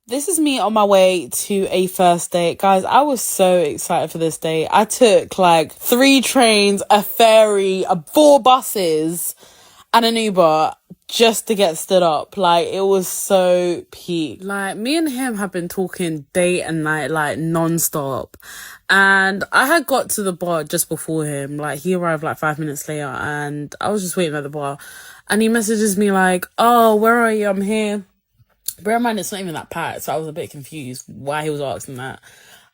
This is me on my way to a first date. Guys, I was so excited for this date. I took like 3 trains, a ferry, 4 buses, and an Uber just to get stood up. Like, it was so peak. Like, me and him have been talking day and night, like, non-stop. And I had got to the bar just before him. Like, he arrived like 5 minutes later, and I was just waiting at the bar. And he messages me like, oh, where are you? I'm here. Bear in mind, it's not even that packed, so I was a bit confused why he was asking that.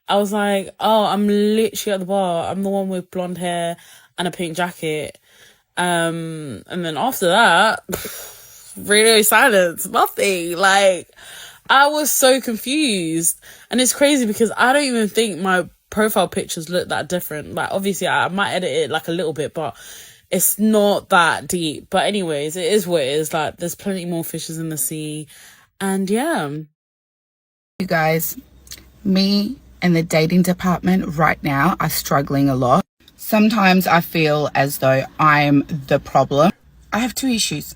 I was like, oh, I'm literally at the bar. I'm the one with blonde hair and a pink jacket. And then after that, radio silence, nothing. Like, I was so confused. And it's crazy because I don't even think my profile pictures look that different. Like, obviously, I might edit it like a little bit, but it's not that deep. But anyways, it is what it is. Like, there's plenty more fishes in the sea. And yeah. You guys, me and the dating department right now are struggling a lot. Sometimes I feel as though I'm the problem. I have 2 issues.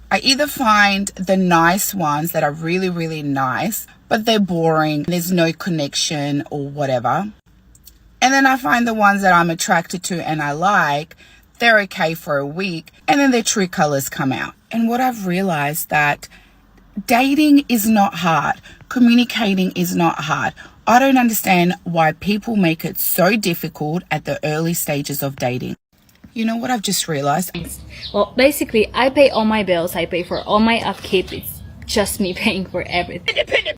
I either find the nice ones that are really, really nice, but they're boring, there's no connection or whatever. And then I find the ones that I'm attracted to and I like, they're okay for a week, and then their true colors come out. And what I've realized that dating is not hard. Communicating is not hard. I don't understand why people make it so difficult at the early stages of dating. You know what I've just realized? Well, basically, I pay all my bills. I pay for all my upkeep. It's just me paying for everything. Independent.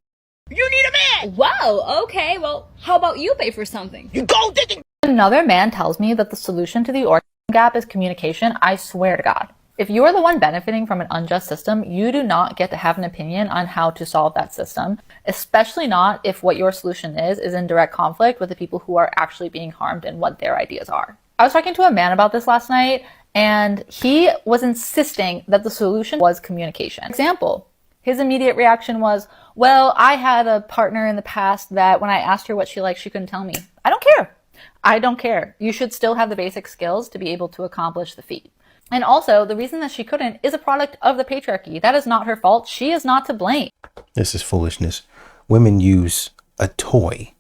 You need a man. Wow, okay. Well, how about you pay for something? You gold digging. Another man tells me that the solution to the orgasm gap is communication. I swear to God. If you are the one benefiting from an unjust system, you do not get to have an opinion on how to solve that system, especially not if what your solution is in direct conflict with the people who are actually being harmed and what their ideas are. I was talking to a man about this last night, and he was insisting that the solution was communication. For example, his immediate reaction was, well, I had a partner in the past that when I asked her what she liked, she couldn't tell me. I don't care. I don't care. You should still have the basic skills to be able to accomplish the feat. And also, the reason that she couldn't is a product of the patriarchy. That is not her fault. She is not to blame. This is foolishness. Women use a toy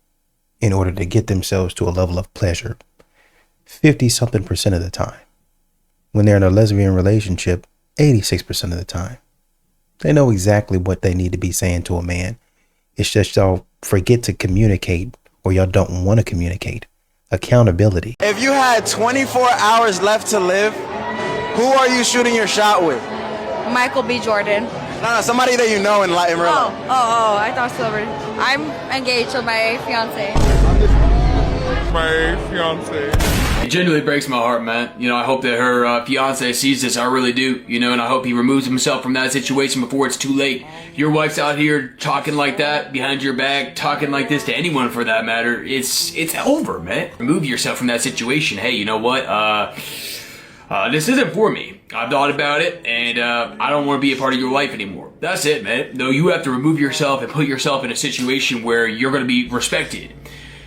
in order to get themselves to a level of pleasure 50-something% of the time. When they're in a lesbian relationship, 86% of the time. They know exactly what they need to be saying to a man. It's just y'all forget to communicate, or y'all don't want to communicate. Accountability. If you had 24 hours left to live, who are you shooting your shot with? Michael B. Jordan. No, somebody that you know in real life. I thought celebrity. I'm engaged to my fiance. It genuinely breaks my heart, man. You know, I hope that her fiance sees this. I really do. You know, and I hope he removes himself from that situation before it's too late. Your wife's out here talking like that behind your back, talking like this to anyone for that matter. It's over, man. Remove yourself from that situation. Hey, you know what? This isn't for me. I've thought about it, and I don't want to be a part of your life anymore. That's it, man. No, you have to remove yourself and put yourself in a situation where you're going to be respected,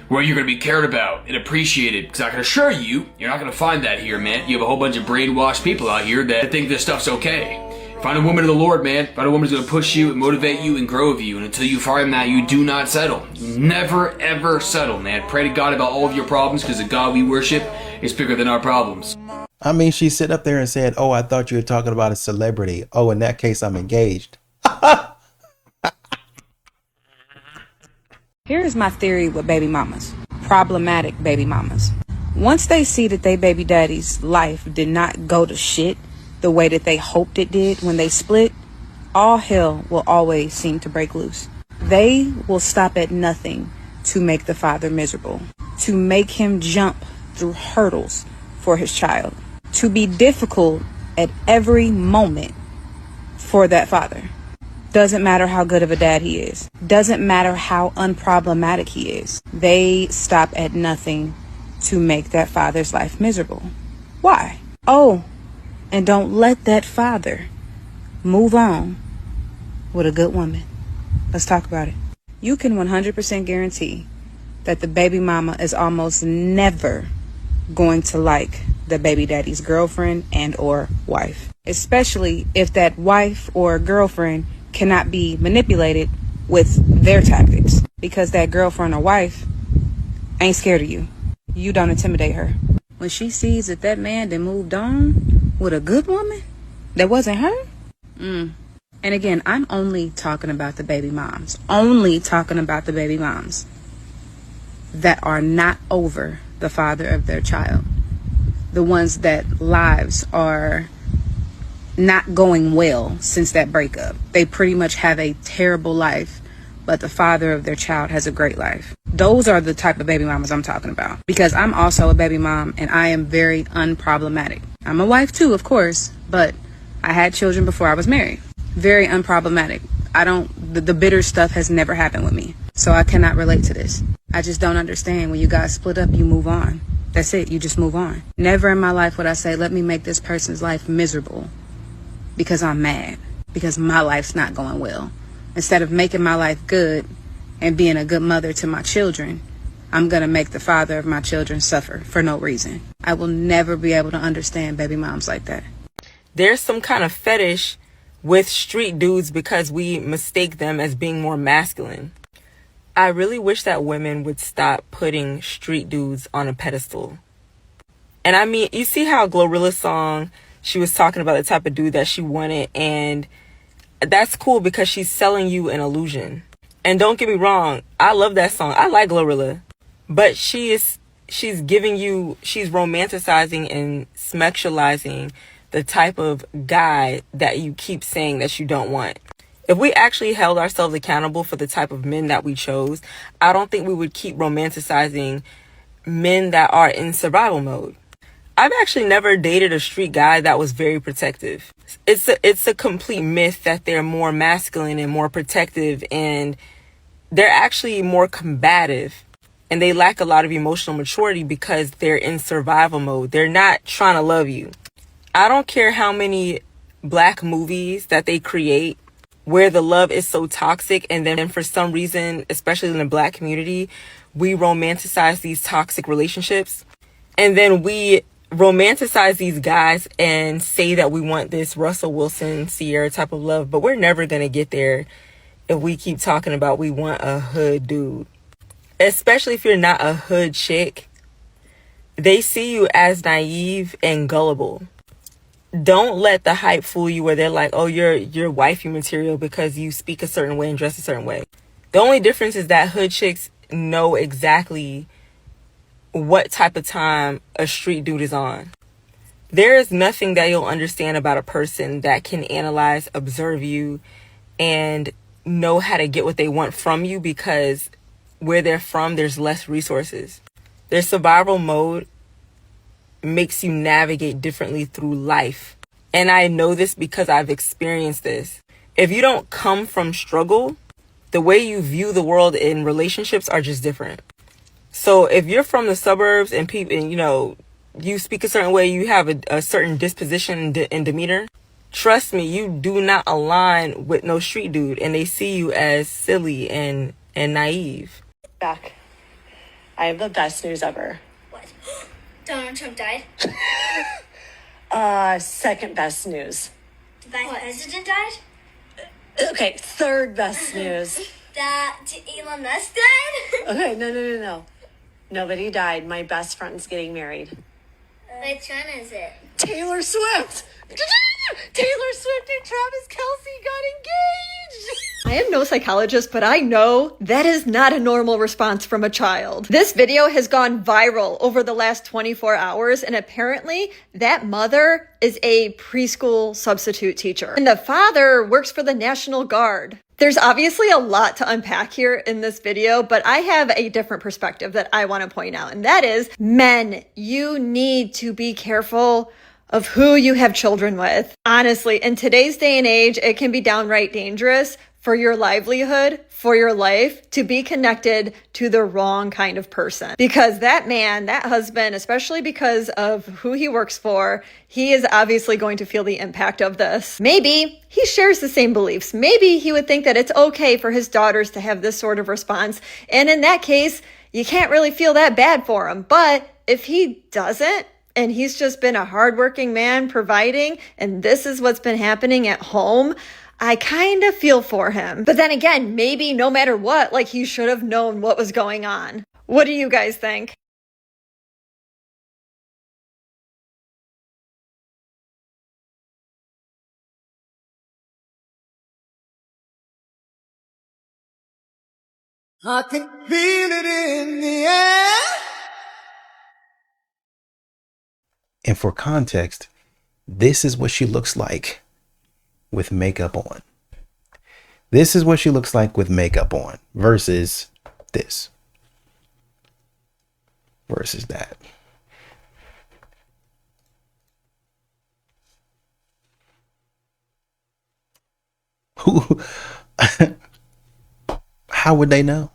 where you're going to be cared about and appreciated. Because I can assure you, you're not going to find that here, man. You have a whole bunch of brainwashed people out here that think this stuff's okay. Find a woman of the Lord, man. Find a woman who's going to push you and motivate you and grow you. And until you find that, you do not settle. You never, ever settle, man. Pray to God about all of your problems, because the God we worship is bigger than our problems. I mean, she sit up there and said, oh, I thought you were talking about a celebrity. Oh, in that case, I'm engaged. Here's my theory with baby mamas. Problematic baby mamas. Once they see that they baby daddy's life did not go to shit the way that they hoped it did when they split, all hell will always seem to break loose. They will stop at nothing to make the father miserable, to make him jump through hurdles for his child, to be difficult at every moment for that father. Doesn't matter how good of a dad he is. Doesn't matter how unproblematic he is. They stop at nothing to make that father's life miserable. Why? Oh, and don't let that father move on with a good woman. Let's talk about it. You can 100% guarantee that the baby mama is almost never going to like the baby daddy's girlfriend and or wife, especially if that wife or girlfriend cannot be manipulated with their tactics, because that girlfriend or wife ain't scared of you. You don't intimidate her. When she sees that that man then moved on with a good woman that wasn't her. And again, I'm only talking about the baby moms. Only talking about the baby moms that are not over the father of their child. The ones that lives are not going well since that breakup. They pretty much have a terrible life, but the father of their child has a great life. Those are the type of baby mamas I'm talking about. Because I'm also a baby mom and I am very unproblematic. I'm a wife too, of course, but I had children before I was married. Very unproblematic. The bitter stuff has never happened with me. So I cannot relate to this. I just don't understand. When you guys split up, you move on. That's it. You just move on. Never in my life would I say, let me make this person's life miserable because I'm mad, because my life's not going well. Instead of making my life good and being a good mother to my children, I'm going to make the father of my children suffer for no reason. I will never be able to understand baby moms like that. There's some kind of fetish with street dudes because we mistake them as being more masculine. I really wish that women would stop putting street dudes on a pedestal. And I mean, you see how Glorilla's song, she was talking about the type of dude that she wanted, and that's cool because she's selling you an illusion. And don't get me wrong, I love that song. I like Glorilla. But she's romanticizing and sexualizing the type of guy that you keep saying that you don't want. If we actually held ourselves accountable for the type of men that we chose, I don't think we would keep romanticizing men that are in survival mode. I've actually never dated a street guy that was very protective. It's a complete myth that they're more masculine and more protective, and they're actually more combative, and they lack a lot of emotional maturity because they're in survival mode. They're not trying to love you. I don't care how many black movies that they create where the love is so toxic, and then for some reason, especially in the black community, we romanticize these toxic relationships, and then we romanticize these guys and say that we want this Russell Wilson, Sierra type of love, but we're never going to get there if we keep talking about we want a hood dude. Especially if you're not a hood chick, they see you as naive and gullible. Don't let the hype fool you where they're like, oh, you're wifey material because you speak a certain way and dress a certain way. The only difference is that hood chicks know exactly what type of time a street dude is on. There is nothing that you'll understand about a person that can analyze, observe you, and know how to get what they want from you, because where they're from, there's less resources. Their survival mode makes you navigate differently through life. And I know this because I've experienced this. If you don't come from struggle, the way you view the world in relationships are just different. So if you're from the suburbs and people, and you speak a certain way, you have a certain disposition and demeanor, trust me, you do not align with no street dude, and they see you as silly and naive. Back. I have the best news ever. What? Donald Trump died? Second best news. The vice president died? Okay, third best news. That Elon Musk died? Okay, no. Nobody died. My best friend's getting married. Which one is it? Taylor Swift! Taylor Swift and Travis Kelce got engaged! I am no psychologist, but I know that is not a normal response from a child. This video has gone viral over the last 24 hours, and apparently that mother is a preschool substitute teacher, and the father works for the National Guard. There's obviously a lot to unpack here in this video, but I have a different perspective that I want to point out, and that is, men, you need to be careful of who you have children with. Honestly, in today's day and age, it can be downright dangerous for your livelihood, for your life, to be connected to the wrong kind of person. Because that man, that husband, especially because of who he works for, he is obviously going to feel the impact of this. Maybe he shares the same beliefs. Maybe he would think that it's okay for his daughters to have this sort of response. And in that case, you can't really feel that bad for him. But if he doesn't, and he's just been a hardworking man providing, and this is what's been happening at home, I kind of feel for him. But then again, maybe no matter what, like he should have known what was going on. What do you guys think? I can feel it in the air. And for context, this is what she looks like with makeup on. This is what she looks like with makeup on versus this. Versus that. Who? How would they know?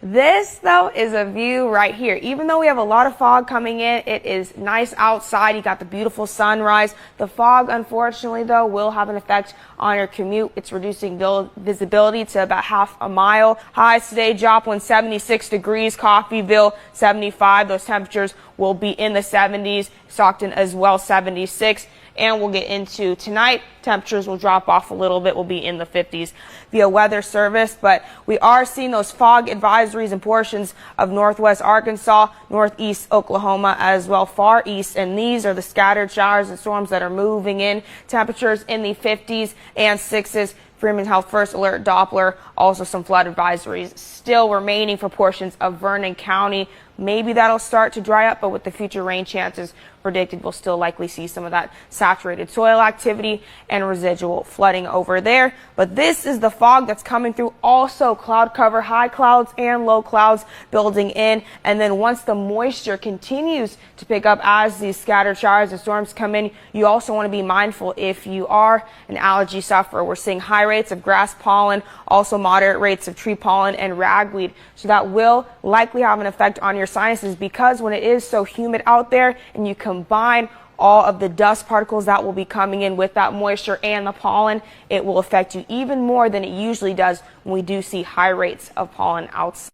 This, though, is a view right here. Even though we have a lot of fog coming in, it is nice outside. You got the beautiful sunrise. The fog, unfortunately, though, will have an effect on your commute. It's reducing visibility to about half a mile. Highs today, Joplin 76 degrees, Coffeyville 75. Those temperatures will be in the 70s. Stockton as well, 76. And we'll get into tonight. Temperatures will drop off a little bit. We'll be in the 50s via weather service. But we are seeing those fog advisories in portions of northwest Arkansas, northeast Oklahoma, as well far east. And these are the scattered showers and storms that are moving in. Temperatures in the 50s and 60s. Freeman Health First Alert Doppler. Also some flood advisories still remaining for portions of Vernon County. Maybe that'll start to dry up, but with the future rain chances predicted, we'll still likely see some of that saturated soil activity and residual flooding over there. But this is the fog that's coming through. Also cloud cover, high clouds and low clouds building in. And then once the moisture continues to pick up as these scattered showers and storms come in, you also want to be mindful if you are an allergy sufferer. We're seeing high rates of grass pollen, also moderate rates of tree pollen and ragweed. So that will likely have an effect on your sinuses, because when it is so humid out there and you combine all of the dust particles that will be coming in with that moisture and the pollen, it will affect you even more than it usually does when we do see high rates of pollen outside.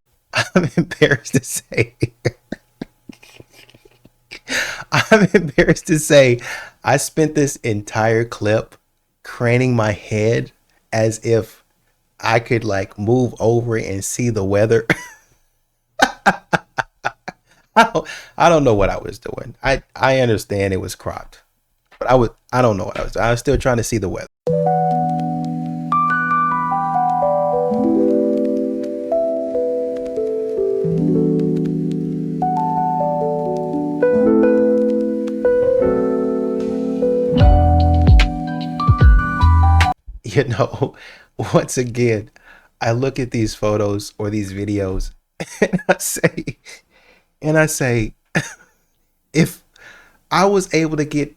I'm embarrassed to say. I'm embarrassed to say I spent this entire clip craning my head as if I could like move over and see the weather. I don't know what I was doing. I understand it was cropped, but I don't know what I was doing. I was still trying to see the weather. You know, once again, I look at these photos or these videos and I say, if I was able to get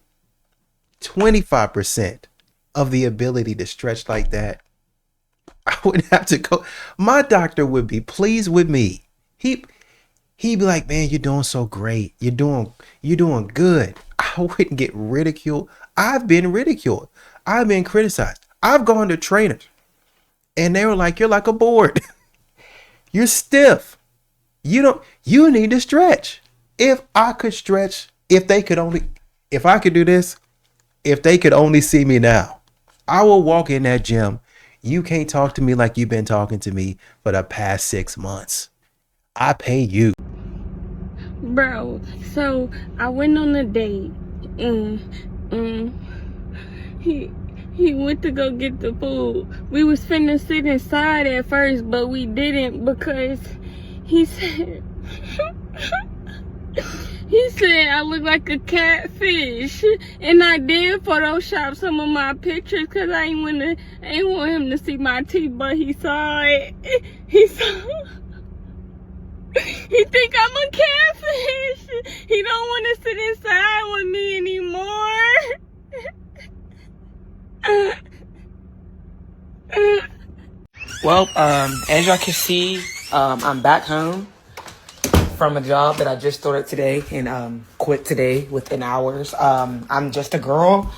25% of the ability to stretch like that, I wouldn't have to go. My doctor would be pleased with me. He'd be like, man, you're doing so great. You're doing good. I wouldn't get ridiculed. I've been ridiculed. I've been criticized. I've gone to trainers and they were like, you're like a board. You're stiff. You need to stretch. If I could stretch, if I could do this, if they could only see me now, I will walk in that gym. You can't talk to me like you've been talking to me for the past 6 months. I pay you. Bro, so I went on a date and he went to go get the food. We was finna sit inside at first, but we didn't because he said I look like a catfish, and I did Photoshop some of my pictures because I ain't want him to see my teeth, but he saw it. He think I'm a catfish. He don't want to sit inside with me anymore. Well, as y'all can see, I'm back home from a job that I just started today and quit today within hours. I'm just a girl,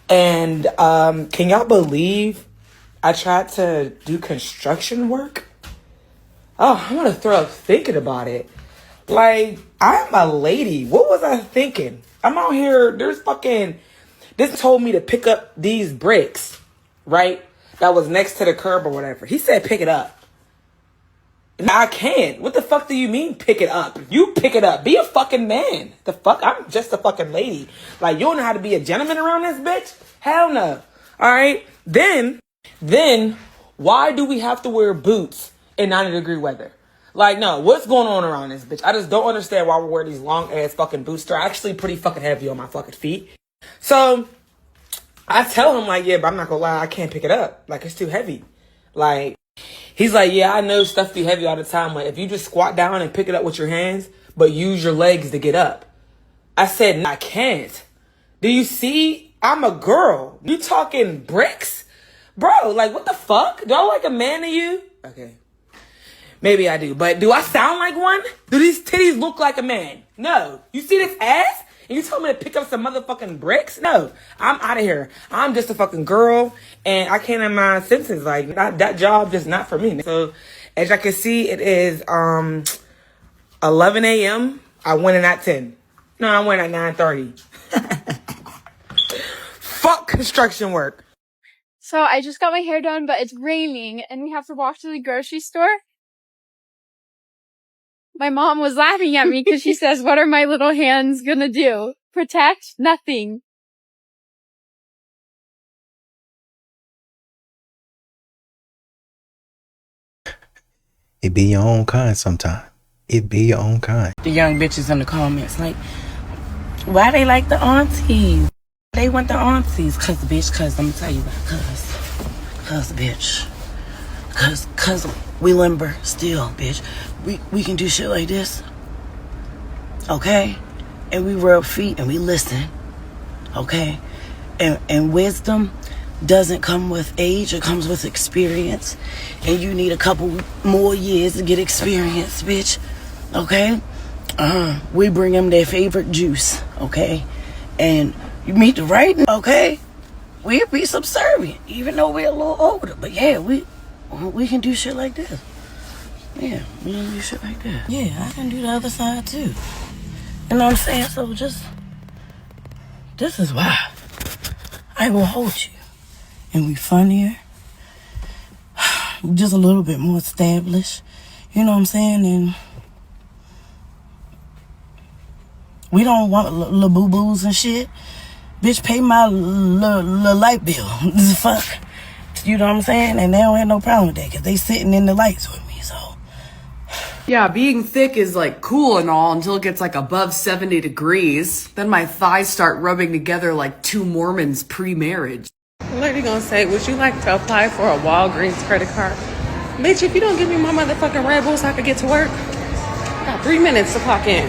and can y'all believe I tried to do construction work? Oh, I'm gonna throw up thinking about it. Like, I'm a lady. What was I thinking? I'm out here, this told me to pick up these bricks, right? that was next to the curb or whatever. He said pick it up. Now I can't. What the fuck do you mean pick it up? You pick it up. Be a fucking man. The fuck? I'm just a fucking lady. Like, you don't know how to be a gentleman around this bitch? Hell no. Alright? Then, why do we have to wear boots in 90-degree weather? Like, no, what's going on around this bitch? I just don't understand why we wear these long ass fucking boots. They're actually pretty fucking heavy on my fucking feet. So, I tell him, like, yeah, but I'm not gonna lie, I can't pick it up. Like, it's too heavy. Like, he's like, yeah, I know stuff be heavy all the time. Like, if you just squat down and pick it up with your hands, but use your legs to get up. I said, I can't. Do you see? I'm a girl. You talking bricks? Bro, like, what the fuck? Do I look like a man to you? Okay. Maybe I do. But do I sound like one? Do these titties look like a man? No. You see this ass? And you told me to pick up some motherfucking bricks? No. I'm out of here. I'm just a fucking girl. And I can't in my senses. Like, that job just not for me. So, as y'all can see, it is 11 a.m. I went in at 10. No, I went at 9:30. Fuck construction work. So I just got my hair done, but it's raining and we have to walk to the grocery store. My mom was laughing at me because she says, what are my little hands gonna do? Protect? Nothing. It be your own kind sometime. It be your own kind. The young bitches in the comments, like, why they like the aunties? They want the aunties. Cause I'm gonna tell you why. Cause bitch. Cause we limber still, bitch. We can do shit like this. Okay? And we rub feet and we listen. Okay? And wisdom doesn't come with age, it comes with experience. And you need a couple more years to get experience, bitch. Okay? We bring them their favorite juice, okay? And you meet the right, okay? We'll be subservient, even though we're a little older. But yeah, we can do shit like this. Yeah, we can do shit like that. Yeah, I can do the other side too. You know what I'm saying? So this is why I will hold you. And we funnier. Just a little bit more established. You know what I'm saying? And we don't want little boo-boos and shit. Bitch, pay my light bill. Fuck. You know what I'm saying? And they don't have no problem with that because they sitting in the lights with me, so. Yeah, being thick is like cool and all until it gets like above 70 degrees. Then my thighs start rubbing together like two Mormons pre-marriage. Lady gonna say, would you like to apply for a Walgreens credit card? Bitch, if you don't give me my motherfucking Red Bull so I can get to work, I got 3 minutes to clock in.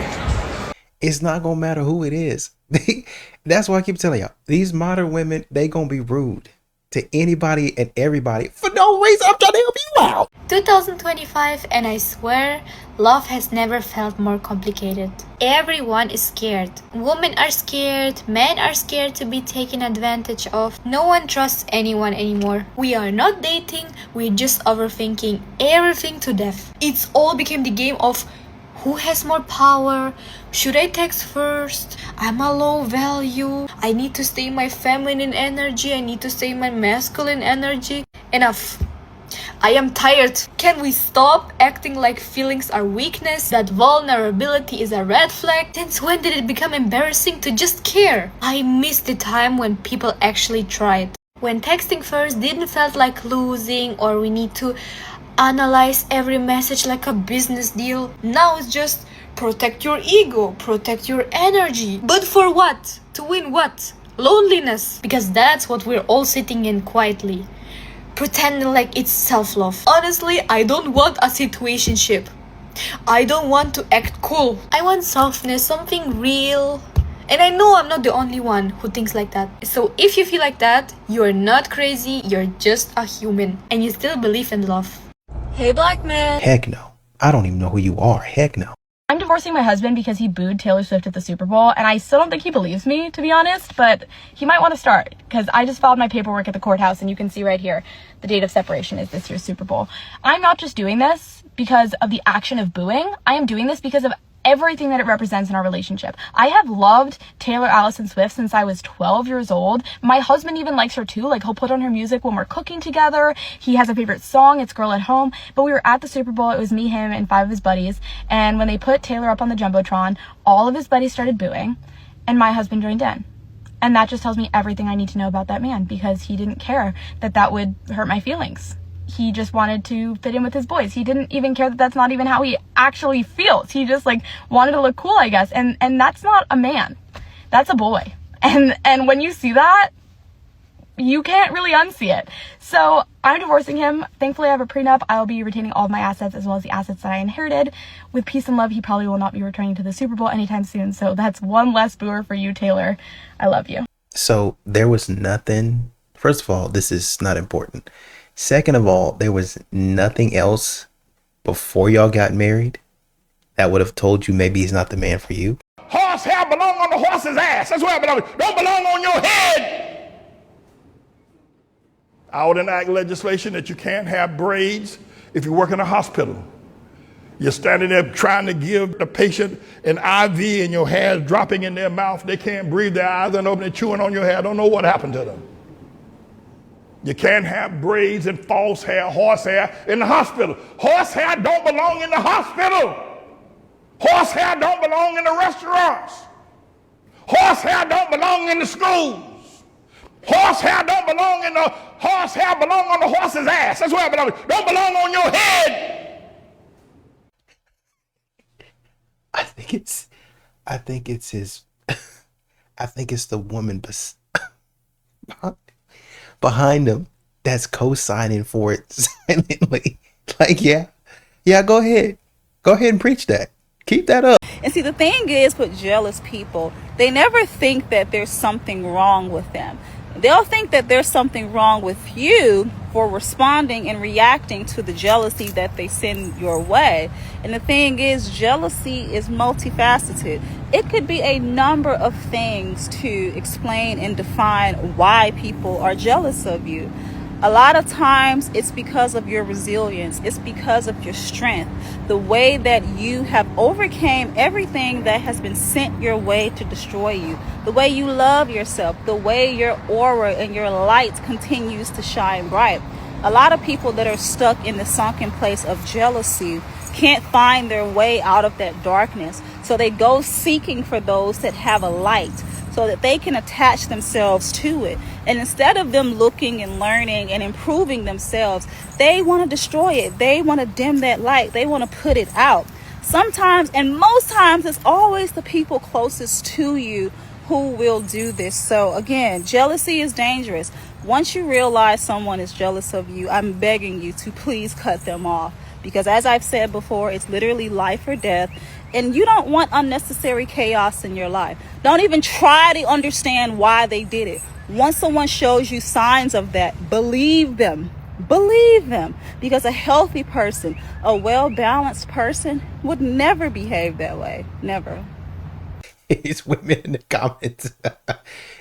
It's not gonna matter who it is. That's why I keep telling y'all, these modern women, they gonna be rude to anybody and everybody for no reason. I'm trying to help you out. 2025, and I swear love has never felt more complicated. Everyone is scared. Women are scared, men are scared to be taken advantage of. No one trusts anyone anymore. We are not dating, we're just overthinking everything to death. It's all became the game of who has more power? Should I text first? I'm a low value. I need to stay in my feminine energy. I need to stay in my masculine energy. Enough. I am tired. Can we stop acting like feelings are weakness? That vulnerability is a red flag? Since when did it become embarrassing to just care? I miss the time when people actually tried. When texting first didn't felt like losing, or we need to analyze every message like a business deal. Now it's just protect your ego, protect your energy. But for what? To win what? Loneliness. Because that's what we're all sitting in quietly, pretending like it's self-love. Honestly, I don't want a situationship. I don't want to act cool. I want softness, something real. And I know I'm not the only one who thinks like that. So if you feel like that, you're not crazy, you're just a human. And you still believe in love. Hey, black man. Heck no. I don't even know who you are. Heck no. I'm divorcing my husband because he booed Taylor Swift at the Super Bowl, and I still don't think he believes me, to be honest, but he might want to start, because I just filed my paperwork at the courthouse, and you can see right here, the date of separation is this year's Super Bowl. I'm not just doing this because of the action of booing. I am doing this because of everything that it represents in our relationship. I have loved Taylor Allison Swift since I was 12 years old. My husband even likes her too. Like, he'll put on her music when we're cooking together. He has a favorite song. It's Girl at Home. But we were at the Super Bowl. It was me, him, and 5 of his buddies. And when they put Taylor up on the Jumbotron, all of his buddies started booing, and my husband joined in. And that just tells me everything I need to know about that man, because he didn't care that that would hurt my feelings. He just wanted to fit in with his boys. He didn't even care that that's not even how he actually feels. He just like wanted to look cool, I guess. And that's not a man. That's a boy. And when you see that, you can't really unsee it. So I'm divorcing him. Thankfully, I have a prenup. I'll be retaining all of my assets as well as the assets that I inherited. With peace and love, he probably will not be returning to the Super Bowl anytime soon. So that's one less booer for you, Taylor. I love you. So there was nothing. First of all, this is not important. Second of all, there was nothing else before y'all got married that would have told you maybe he's not the man for you. Horsehair belong on the horse's ass. That's where it belongs. Don't belong on your head. I would enact legislation that you can't have braids if you work in a hospital. You're standing there trying to give the patient an IV and your hair's dropping in their mouth. They can't breathe, their eyes are open, they're chewing on your hair. Don't know what happened to them. You can't have braids and false hair, horsehair in the hospital. Horsehair don't belong in the hospital. Horsehair don't belong in the restaurants. Horsehair don't belong in the schools. Horsehair don't belong in the horsehair belong on the horse's ass. That's where it belongs. Don't belong on your head. I think it's the woman behind him that's co-signing for it silently. Like, yeah, go ahead and preach that. Keep that up. And see, the thing is with jealous people, they never think that there's something wrong with them. They'll think that there's something wrong with you for responding and reacting to the jealousy that they send your way. And the thing is, jealousy is multifaceted. It could be a number of things to explain and define why people are jealous of you. A lot of times it's because of your resilience. It's because of your strength. The way that you have overcame everything that has been sent your way to destroy you. The way you love yourself. The way your aura and your light continues to shine bright. A lot of people that are stuck in the sunken place of jealousy can't find their way out of that darkness. So they go seeking for those that have a light, so that they can attach themselves to it. And instead of them looking and learning and improving themselves, they want to destroy it. They want to dim that light. They want to put it out. Sometimes, and most times, it's always the people closest to you who will do this. So again, jealousy is dangerous. Once you realize someone is jealous of you, I'm begging you to please cut them off. Because as I've said before, it's literally life or death. And you don't want unnecessary chaos in your life. Don't even try to understand why they did it. Once someone shows you signs of that, believe them. Believe them. Because a healthy person, a well-balanced person would never behave that way. Never. It's women in the comments.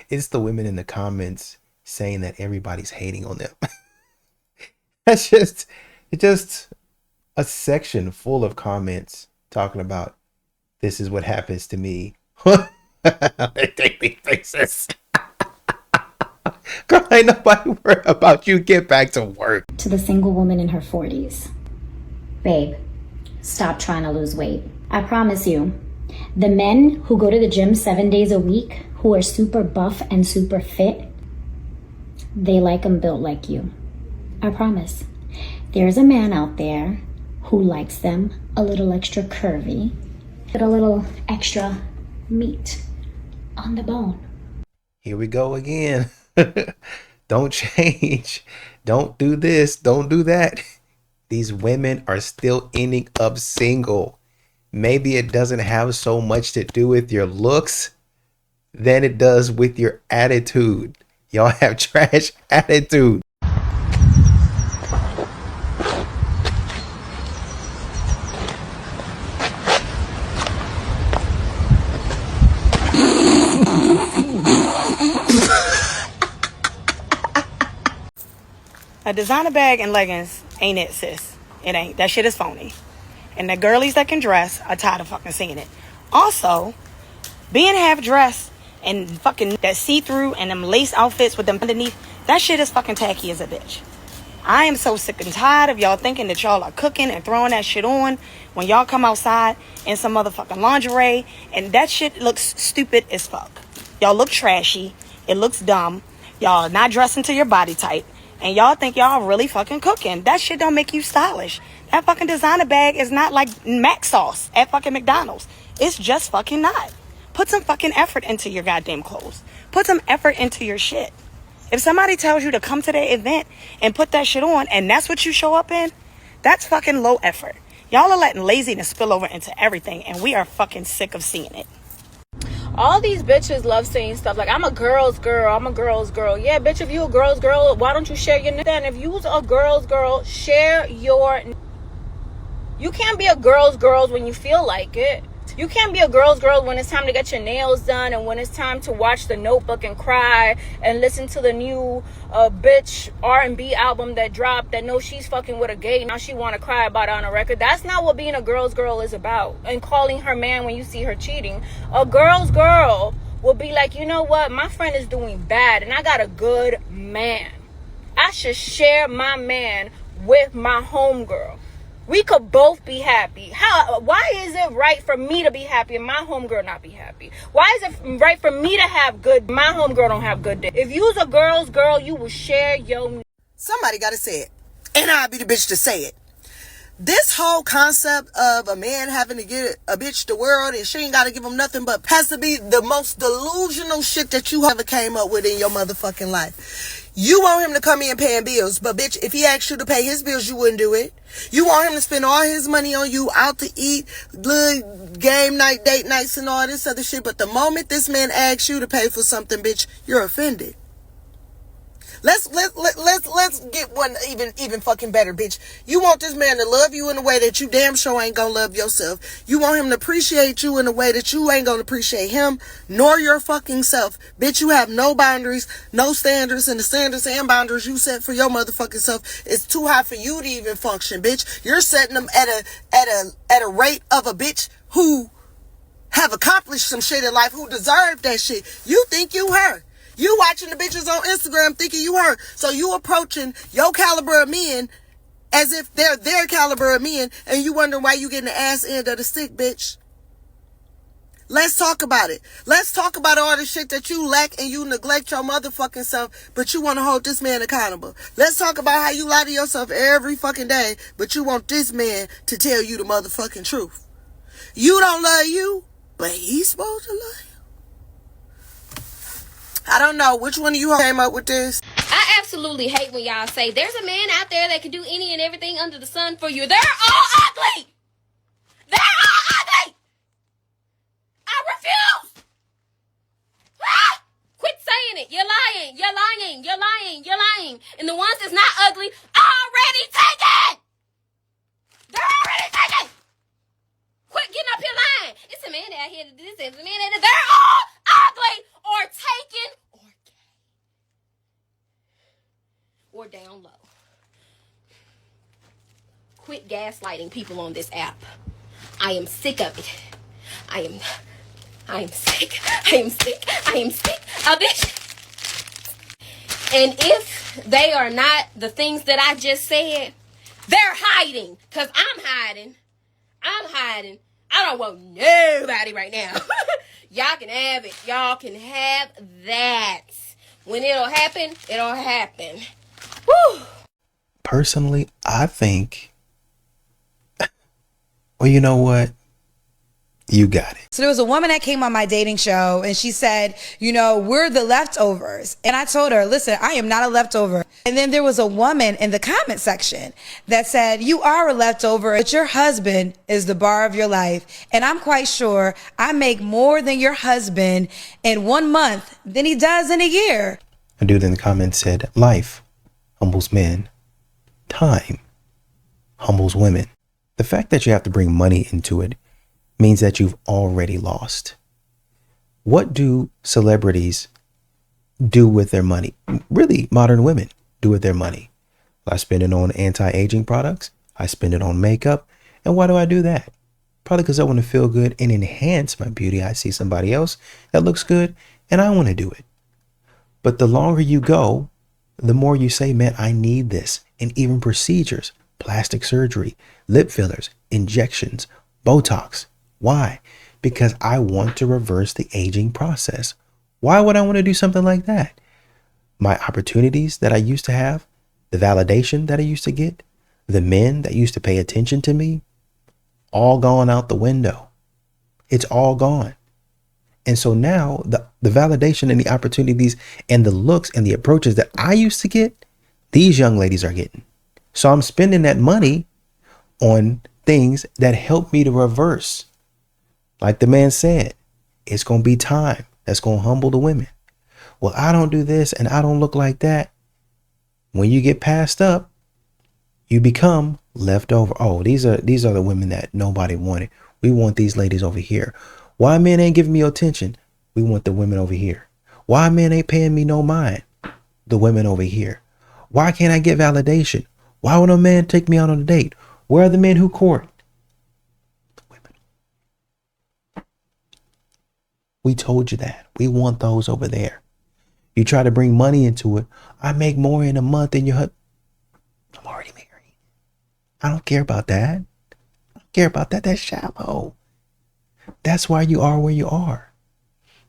It's the women in the comments saying that everybody's hating on them. It's just a section full of comments talking about this is what happens to me. They take these faces. Girl, ain't nobody worried about you. Get back to work. To the single woman in her 40s. Babe, stop trying to lose weight. I promise you, the men who go to the gym 7 days a week, who are super buff and super fit, they like them built like you. I promise. There's a man out there who likes them a little extra curvy, but a little extra meat on the bone. Here we go again. Don't change. Don't do this. Don't do that. These women are still ending up single. Maybe it doesn't have so much to do with your looks than it does with your attitude. Y'all have trash attitude. A designer bag and leggings ain't it, sis. It ain't. That shit is phony. And the girlies that can dress are tired of fucking seeing it. Also, being half dressed and fucking that see-through and them lace outfits with them underneath, that shit is fucking tacky as a bitch. I am so sick and tired of y'all thinking that y'all are cooking and throwing that shit on when y'all come outside in some motherfucking lingerie, and that shit looks stupid as fuck. Y'all look trashy. It looks dumb. Y'all are not dressing to your body type, and y'all think y'all really fucking cooking. That shit don't make you stylish. That fucking designer bag is not like Mac sauce at fucking McDonald's. It's just fucking not. Put some fucking effort into your goddamn clothes. Put some effort into your shit. If somebody tells you to come to their event and put that shit on and that's what you show up in, that's fucking low effort. Y'all are letting laziness spill over into everything, and we are fucking sick of seeing it. All these bitches love saying stuff like, I'm a girl's girl, I'm a girl's girl. Yeah, bitch, if you a girl's girl, why don't you share your... Then if you's a girl's girl, share your... You can't be a girl's girl when you feel like it. You can't be a girl's girl when it's time to get your nails done and when it's time to watch The Notebook and cry and listen to the new bitch R&B album that dropped that knows she's fucking with a gay. Now she want to cry about it on a record. That's not what being a girl's girl is about. And calling her man when you see her cheating. A girl's girl will be like, you know what? My friend is doing bad and I got a good man. I should share my man with my homegirl. We could both be happy. Why is it right for me to be happy and my homegirl not be happy? Why is it right for me to have good, my homegirl don't have good day? If you's a girl's girl, you will share your... Somebody gotta say it. And I'll be the bitch to say it. This whole concept of a man having to get a bitch the world and she ain't gotta give him nothing but has to be the most delusional shit that you ever came up with in your motherfucking life. You want him to come in paying bills, but bitch, if he asked you to pay his bills, you wouldn't do it. You want him to spend all his money on you, out to eat, good game night, date nights, and all this other shit. But the moment this man asks you to pay for something, bitch, you're offended. Let's get one even fucking better, bitch. You want this man to love you in a way that you damn sure ain't gonna love yourself. You want him to appreciate you in a way that you ain't gonna appreciate him, nor your fucking self. Bitch, you have no boundaries, no standards, and the standards and boundaries you set for your motherfucking self is too high for you to even function, bitch. You're setting them at a rate of a bitch who have accomplished some shit in life, who deserve that shit. You think you her. You watching the bitches on Instagram thinking you her. So you approaching your caliber of men as if they're their caliber of men, and you wondering why you getting the ass end of the stick, bitch. Let's talk about it. Let's talk about all the shit that you lack and you neglect your motherfucking self, but you want to hold this man accountable. Let's talk about how you lie to yourself every fucking day, but you want this man to tell you the motherfucking truth. You don't love you, but he's supposed to love you. I don't know which one of you came up with this. I absolutely hate when y'all say there's a man out there that can do any and everything under the sun for you. They're all ugly. They're all ugly. I refuse. Ah! Quit saying it. You're lying. You're lying. You're lying. You're lying. And the ones that's not ugly already taken. They're already taken. Quit getting up here lying. It's a man out here to do this. It's a man out there. They're all ugly or taken or down low. Quit gaslighting people on this app. I am sick of it. I am sick. I am sick of it. And if they are not the things that I just said, they're hiding. Because I'm hiding. I don't want nobody right now. Y'all can have it. Y'all can have that. When it'll happen, it'll happen. Woo! Personally, I think, well, you know what? You got it. So there was a woman that came on my dating show and she said, you know, we're the leftovers. And I told her, listen, I am not a leftover. And then there was a woman in the comment section that said, you are a leftover, but your husband is the bar of your life. And I'm quite sure I make more than your husband in 1 month than he does in a year. A dude in the comments said, life humbles men. Time humbles women. The fact that you have to bring money into it means that you've already lost. What do celebrities do with their money? Really, modern women do with their money. I spend it on anti-aging products. I spend it on makeup. And why do I do that? Probably because I want to feel good and enhance my beauty. I see somebody else that looks good and I want to do it. But the longer you go, the more you say, man, I need this. And even procedures, plastic surgery, lip fillers, injections, Botox. Why? Because I want to reverse the aging process. Why would I want to do something like that? My opportunities that I used to have, the validation that I used to get, the men that used to pay attention to me, all gone out the window. It's all gone. And so now the validation and the opportunities and the looks and the approaches that I used to get, these young ladies are getting. So I'm spending that money on things that help me to reverse. Like the man said, it's going to be time that's going to humble the women. Well, I don't do this and I don't look like that. When you get passed up, you become left over. Oh, these are the women that nobody wanted. We want these ladies over here. Why men ain't giving me attention? We want the women over here. Why men ain't paying me no mind? The women over here. Why can't I get validation? Why would a man take me out on a date? Where are the men who court? The women. We told you that. We want those over there. You try to bring money into it. I make more in a month than your husband. I'm already married. I don't care about that. I don't care about that. That's shallow. That's why you are where you are.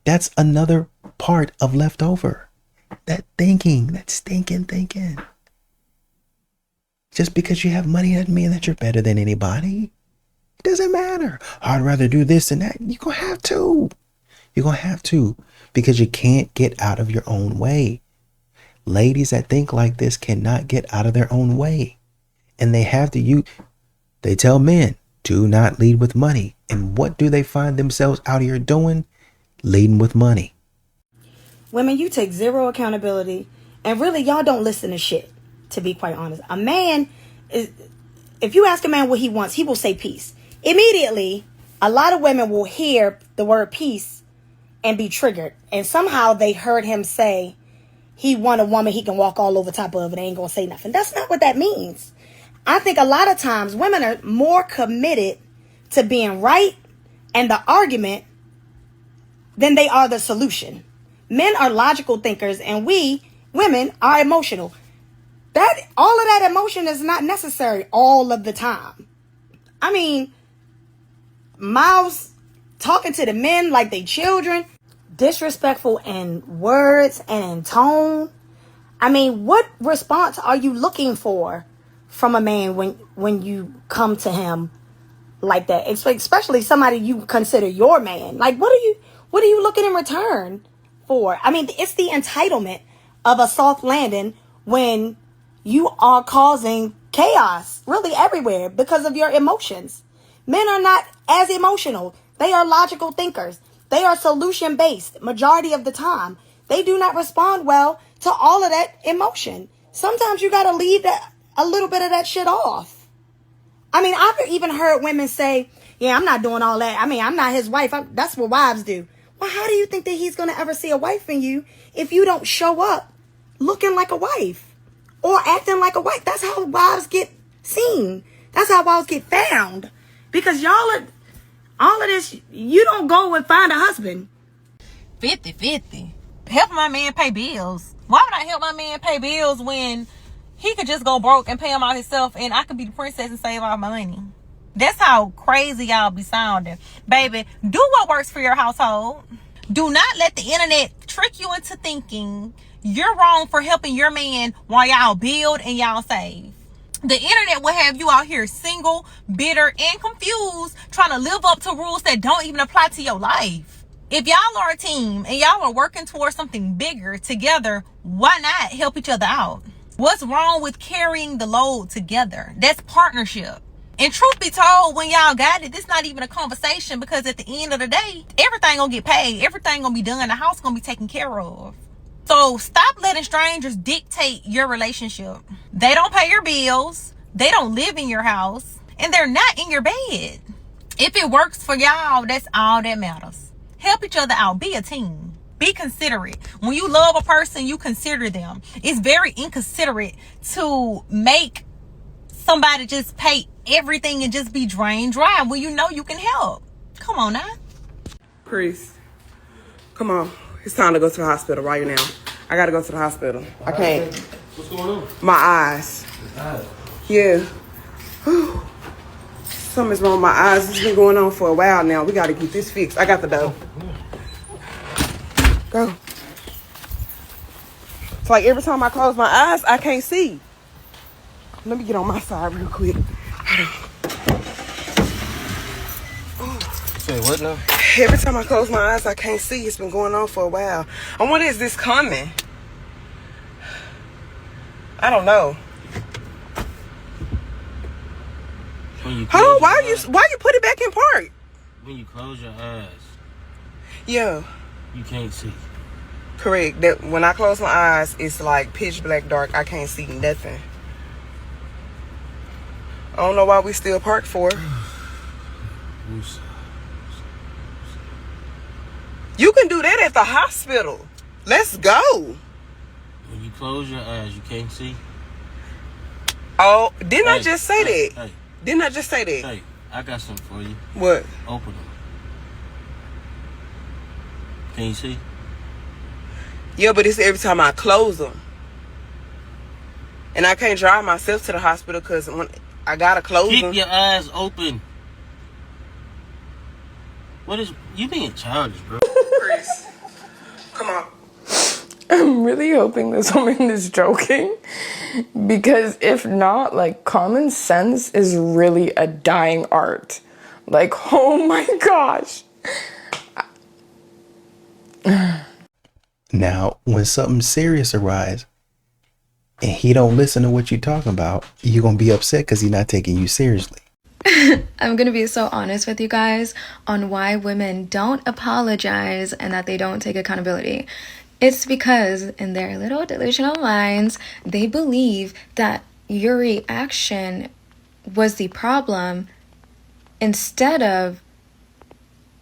That's another part of leftover. That thinking, that stinking thinking. Just because you have money doesn't mean that you're better than anybody. It doesn't matter. I'd rather do this and that. You're going to have to. You're going to have to, because you can't get out of your own way. Ladies that think like this cannot get out of their own way. And they have to they tell men, do not lead with money. And what do they find themselves out here doing? Leading with money. Women, you take zero accountability. And really, y'all don't listen to shit, to be quite honest. A man is, if you ask a man what he wants, he will say peace. Immediately, a lot of women will hear the word peace and be triggered. And somehow they heard him say he want a woman he can walk all over top of and ain't gonna say nothing. That's not what that means. I think a lot of times women are more committed to being right and the argument than they are the solution. Men are logical thinkers and we, women, are emotional. All of that emotion is not necessary all of the time. I mean, mouths talking to the men like they children, disrespectful in words and in tone. I mean, what response are you looking for from a man when you come to him like that? It's especially somebody you consider your man. Like, what are you looking in return for? I mean, it's the entitlement of a soft landing when you are causing chaos really everywhere because of your emotions. Men are not as emotional. They are logical thinkers. They are solution based majority of the time. They do not respond well to all of that emotion. Sometimes you got to leave a little bit of that shit off. I mean, I've even heard women say, yeah, I'm not doing all that. I mean, I'm not his wife. That's what wives do. Well, how do you think that he's going to ever see a wife in you if you don't show up looking like a wife or acting like a wife? That's how wives get seen. That's how wives get found. Because y'all are, all of this, you don't go and find a husband. 50-50. Help my man pay bills. Why would I help my man pay bills when he could just go broke and pay them all himself and I could be the princess and save all my money? That's how crazy y'all be sounding. Baby, do what works for your household. Do not let the internet trick you into thinking you're wrong for helping your man while y'all build and y'all save. The internet will have you out here single, bitter, and confused, trying to live up to rules that don't even apply to your life. If y'all are a team and y'all are working towards something bigger together, why not help each other out? What's wrong with carrying the load together? That's partnership. And truth be told, when y'all got it, this not even a conversation, because at the end of the day, everything gonna get paid. Everything gonna be done. The house gonna be taken care of. So stop letting strangers dictate your relationship. They don't pay your bills. They don't live in your house. And they're not in your bed. If it works for y'all, that's all that matters. Help each other out. Be a team. Be considerate. When you love a person, you consider them. It's very inconsiderate to make somebody just pay everything and just be drained dry when you know you can help. Come on now. Priest, come on. It's time to go to the hospital right now. I gotta go to the hospital. I can't. What's going on? My eyes. Yeah. Whew. Something's wrong with my eyes. It's been going on for a while now. We gotta get this fixed. I got the dough. Go. It's like every time I close my eyes, I can't see. Let me get on my side real quick. Say what now? Every time I close my eyes, I can't see. It's been going on for a while. And when is this coming? I don't know. Oh, why you put it back in park? When you close your eyes, Yeah, you can't see. correct. That when I close my eyes, it's like pitch black dark. I can't see nothing. I don't know why we still parked for. You can do that at the hospital. Let's go. When you close your eyes, you can't see. Oh, didn't I Hey, just say hey, that? hey. Didn't I just say that? Hey, I got something for you. What? Open them. Can you see? Yeah, but it's every time I close them. And I can't drive myself to the hospital because when I gotta close them. Keep your eyes open. What is you being childish, bro? Chris, come on. I'm really hoping this woman is joking, because if not, like, common sense is really a dying art. Like, oh my gosh. Now, when something serious arises and he don't listen to what you're talking about, you're going to be upset because he's not taking you seriously. I'm going to be so honest with you guys on why women don't apologize and that they don't take accountability. It's because in their little delusional minds, they believe that your reaction was the problem instead of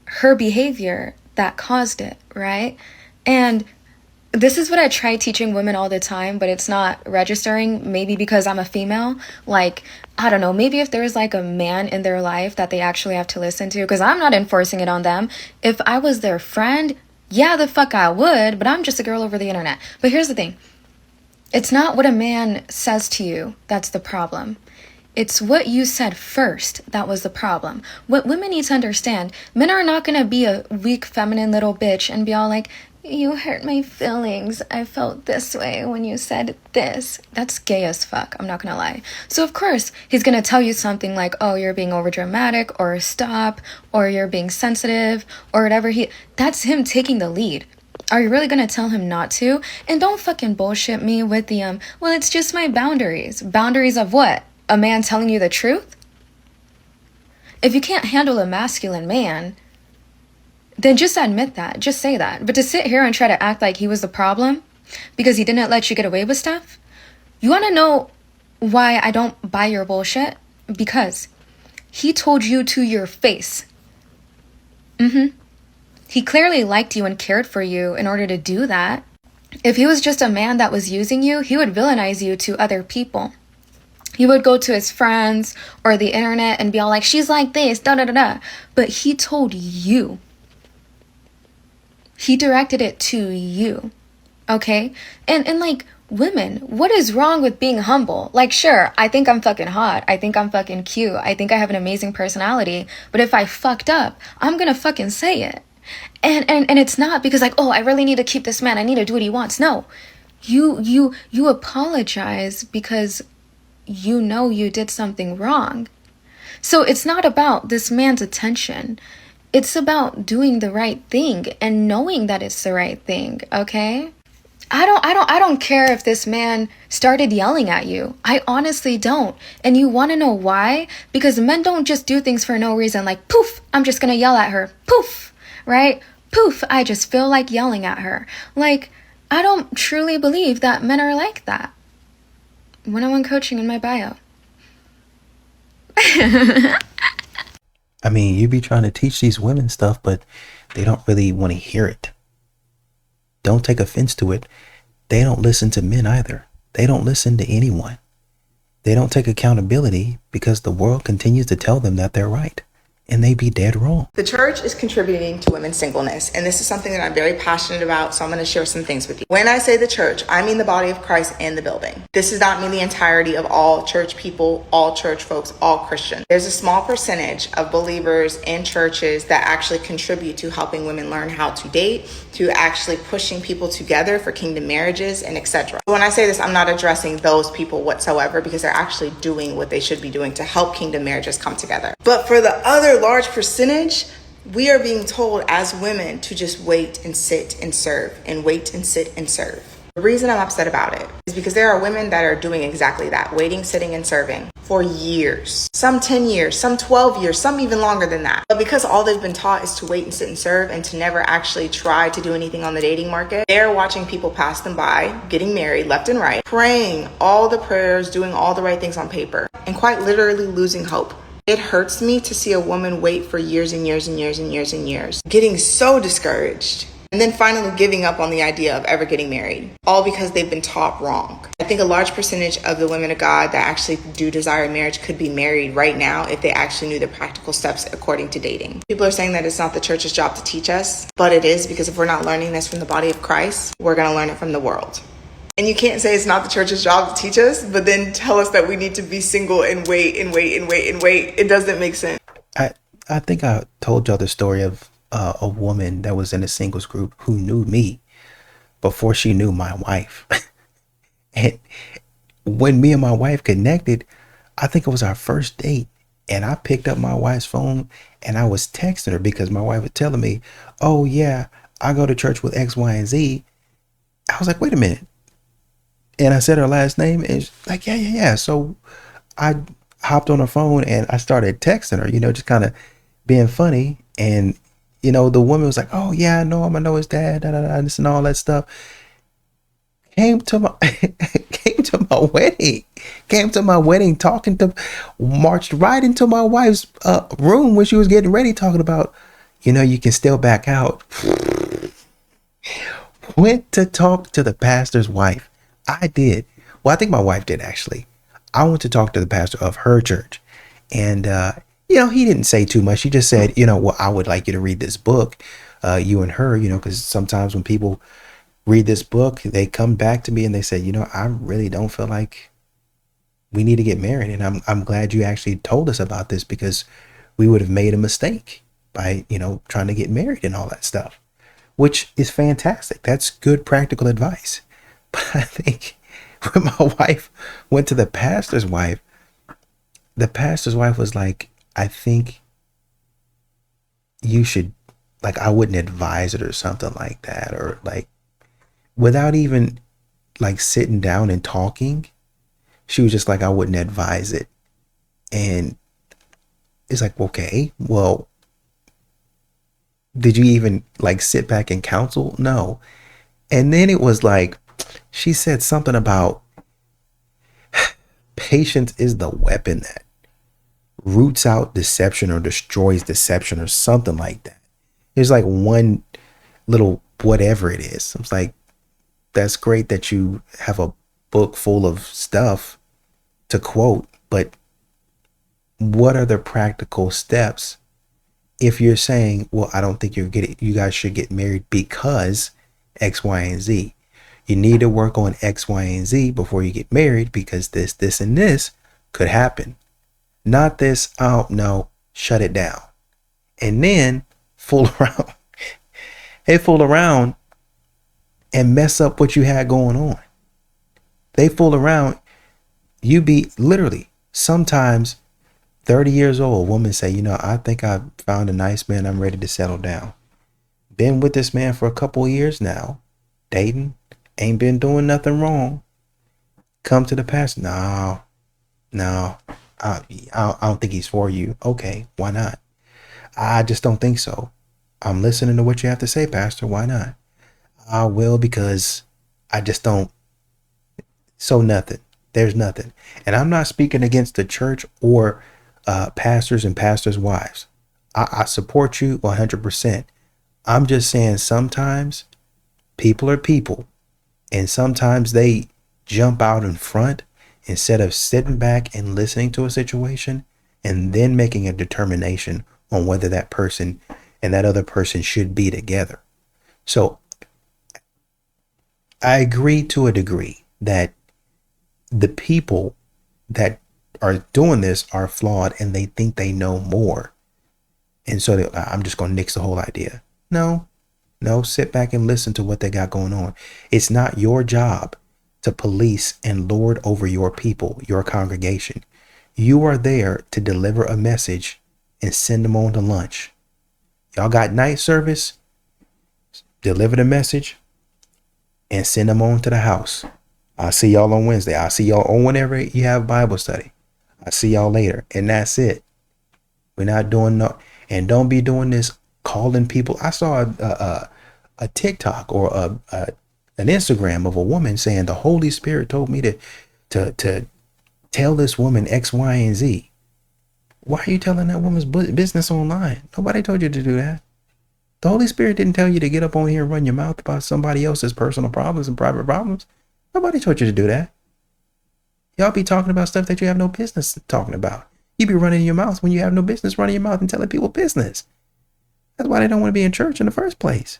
her behavior that caused it, right? And this is what I try teaching women all the time, but it's not registering, maybe because I'm a female. Like, I don't know, maybe if there's like a man in their life that they actually have to listen to, because I'm not enforcing it on them. If I was their friend, yeah, the fuck I would, but I'm just a girl over the internet. But here's the thing. It's not what a man says to you that's the problem. It's what you said first that was the problem. What women need to understand, men are not going to be a weak, feminine little bitch and be all like, you hurt my feelings. I felt this way when you said this. That's gay as fuck. I'm not gonna lie. So of course, he's gonna tell you something like, oh, you're being overdramatic, or stop, or you're being sensitive, or whatever. That's him taking the lead. Are you really gonna tell him not to? And don't fucking bullshit me with the, well, it's just my boundaries. Boundaries of what? A man telling you the truth? If you can't handle a masculine man, then just admit that. Just say that. But to sit here and try to act like he was the problem because he didn't let you get away with stuff, you want to know why I don't buy your bullshit? Because he told you to your face. He clearly liked you and cared for you in order to do that. If he was just a man that was using you, he would villainize you to other people. He would go to his friends or the internet and be all like, she's like this, da da da da. But he told you. He directed it to you, okay? And like, women, what is wrong with being humble? Like, sure, I think I'm fucking hot. I think I'm fucking cute. I think I have an amazing personality. But if I fucked up, I'm gonna fucking say it. And it's not because like, oh, I really need to keep this man. I need to do what he wants. No, you apologize because you know you did something wrong. So it's not about this man's attention. It's about doing the right thing and knowing that it's the right thing, okay? I don't care if this man started yelling at you. I honestly don't. And you want to know why? Because men don't just do things for no reason. Like, poof, I'm just going to yell at her. Poof, right? Poof, I just feel like yelling at her. Like, I don't truly believe that men are like that. One-on-one coaching in my bio. I mean, you be trying to teach these women stuff, but they don't really want to hear it. Don't take offense to it. They don't listen to men either. They don't listen to anyone. They don't take accountability because the world continues to tell them that they're right, and they be dead wrong. The church is contributing to women's singleness, and this is something that I'm very passionate about, so I'm going to share some things with you. When I say the church, I mean the body of Christ and the building. This does not mean the entirety of all church people, all church folks, all Christians. There's a small percentage of believers in churches that actually contribute to helping women learn how to date, to actually pushing people together for kingdom marriages, and etc. When I say this, I'm not addressing those people whatsoever because they're actually doing what they should be doing to help kingdom marriages come together. But for the other large percentage, we are being told as women to just wait and sit and serve and wait and sit and serve. The reason I'm upset about it is because there are women that are doing exactly that, waiting, sitting, and serving for years, some 10 years, some 12 years, some even longer than that. But because all they've been taught is to wait and sit and serve and to never actually try to do anything on the dating market, they're watching people pass them by, getting married left and right, praying all the prayers, doing all the right things on paper, and quite literally losing hope. It hurts me to see a woman wait for years and years and years and years and years, getting so discouraged, and then finally giving up on the idea of ever getting married, all because they've been taught wrong. I think a large percentage of the women of God that actually do desire marriage could be married right now if they actually knew the practical steps according to dating. People are saying that it's not the church's job to teach us, but it is, because if we're not learning this from the body of Christ, we're going to learn it from the world. And you can't say it's not the church's job to teach us, but then tell us that we need to be single and wait and wait and wait and wait. It doesn't make sense. I think I told y'all the story of a woman that was in a singles group who knew me before she knew my wife. And when me and my wife connected, I think it was our first date. And I picked up my wife's phone and I was texting her because my wife was telling me, oh yeah, I go to church with X, Y, and Z. I was like, wait a minute. And I said her last name and she's like, yeah. So I hopped on her phone and I started texting her, just kind of being funny. And, the woman was like, oh yeah, I know his dad, this and all that stuff. Came to my wedding, marched right into my wife's room when she was getting ready, talking about, you can still back out. Went to talk to the pastor's wife. I did. Well, I think my wife did actually. I went to talk to the pastor of her church. And, he didn't say too much. He just said, well, I would like you to read this book, you and her, because sometimes when people read this book, they come back to me and they say, I really don't feel like we need to get married. And I'm glad you actually told us about this because we would have made a mistake by, trying to get married and all that stuff, which is fantastic. That's good practical advice. But I think when my wife went to the pastor's wife was like, I think you should, like, I wouldn't advise it or something like that. Or like, without even like sitting down and talking, she was just like, I wouldn't advise it. And it's like, okay, well, did you even like sit back and counsel? No. And then it was like, she said something about patience is the weapon that roots out deception or destroys deception or something like that. There's like one little whatever it is. I was like, that's great that you have a book full of stuff to quote, but what are the practical steps if you're saying, well, I don't think you guys should get married because X, Y, and Z. You need to work on X, Y, and Z before you get married because this, and this could happen. Not this, oh, no, shut it down. And then fool around. They fool around and mess up what you had going on. They fool around. You be literally sometimes 30 years old, woman say, I think I found a nice man. I'm ready to settle down. Been with this man for a couple of years now, dating, ain't been doing nothing wrong. Come to the pastor. No, I don't think he's for you. Okay, why not? I just don't think so. I'm listening to what you have to say, Pastor. Why not? I will because I just don't. So nothing. There's nothing. And I'm not speaking against the church or pastors and pastors' wives. I support you 100%. I'm just saying sometimes people are people. And sometimes they jump out in front instead of sitting back and listening to a situation and then making a determination on whether that person and that other person should be together. So I agree to a degree that the people that are doing this are flawed and they think they know more. And so I'm just going to nix the whole idea. No, sit back and listen to what they got going on. It's not your job to police and lord over your people, your congregation. You are there to deliver a message and send them on to lunch. Y'all got night service, deliver the message and send them on to the house. I'll see y'all on Wednesday. I'll see y'all on whenever you have Bible study. I'll see y'all later. And that's it. We're not doing no, and don't be doing this calling people. I saw a TikTok or an Instagram of a woman saying the Holy Spirit told me to tell this woman X, Y, and Z. Why are you telling that woman's business online? Nobody told you to do that. The Holy Spirit didn't tell you to get up on here and run your mouth about somebody else's personal problems and private problems. Nobody told you to do that. Y'all be talking about stuff that you have no business talking about. You be running your mouth when you have no business running your mouth and telling people business. That's why they don't want to be in church in the first place.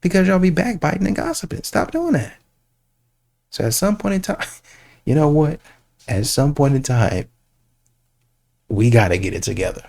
Because y'all be backbiting and gossiping. Stop doing that. So at some point in time, you know what? At some point in time, we got to get it together.